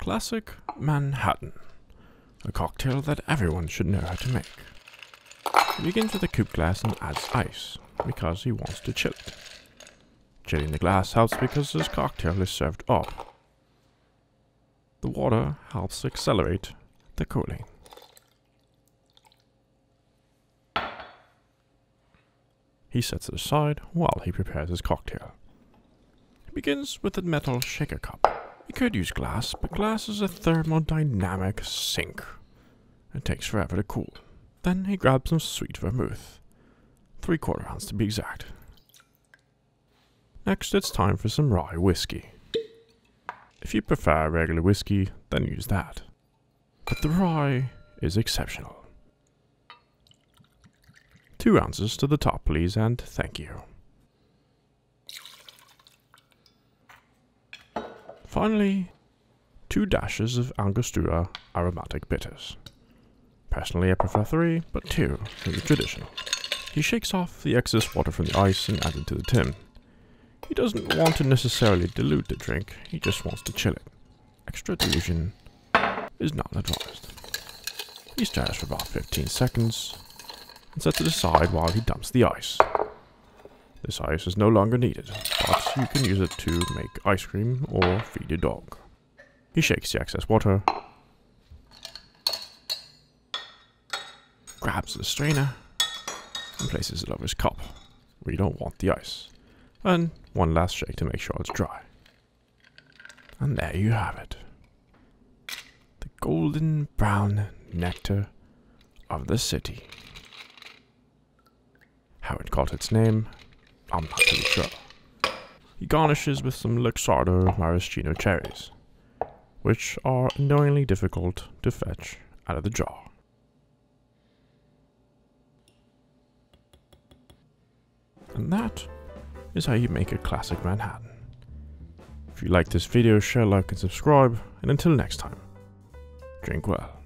Classic Manhattan, a cocktail that everyone should know how to make. He begins with a coupe glass and adds ice, because he wants to chill it. Chilling the glass helps because this cocktail is served up. The water helps accelerate the cooling. He sets it aside while he prepares his cocktail. He begins with a metal shaker cup. You could use glass, but glass is a thermodynamic sink. It takes forever to cool. Then he grabs some sweet vermouth. 3/4 ounce to be exact. Next, it's time for some rye whiskey. If you prefer regular whiskey, then use that. But the rye is exceptional. 2 ounces to the top, please, and thank you. Finally, 2 dashes of angostura aromatic bitters. Personally, I prefer 3, but 2 is traditional. He shakes off the excess water from the ice and adds it to the tin. He doesn't want to necessarily dilute the drink, he just wants to chill it. Extra dilution is not advised. He stirs for about 15 seconds and sets it aside while he dumps the ice. This ice is no longer needed, but you can use it to make ice cream or feed your dog. He shakes the excess water, grabs the strainer, and places it over his cup, where you don't want the ice. And one last shake to make sure it's dry. And there you have it. The golden brown nectar of the city. How it got its name, I'm not really sure. He garnishes with some Luxardo maraschino cherries, which are annoyingly difficult to fetch out of the jar. And that is how you make a classic Manhattan. If you like this video, share, like, and subscribe, and until next time, drink well.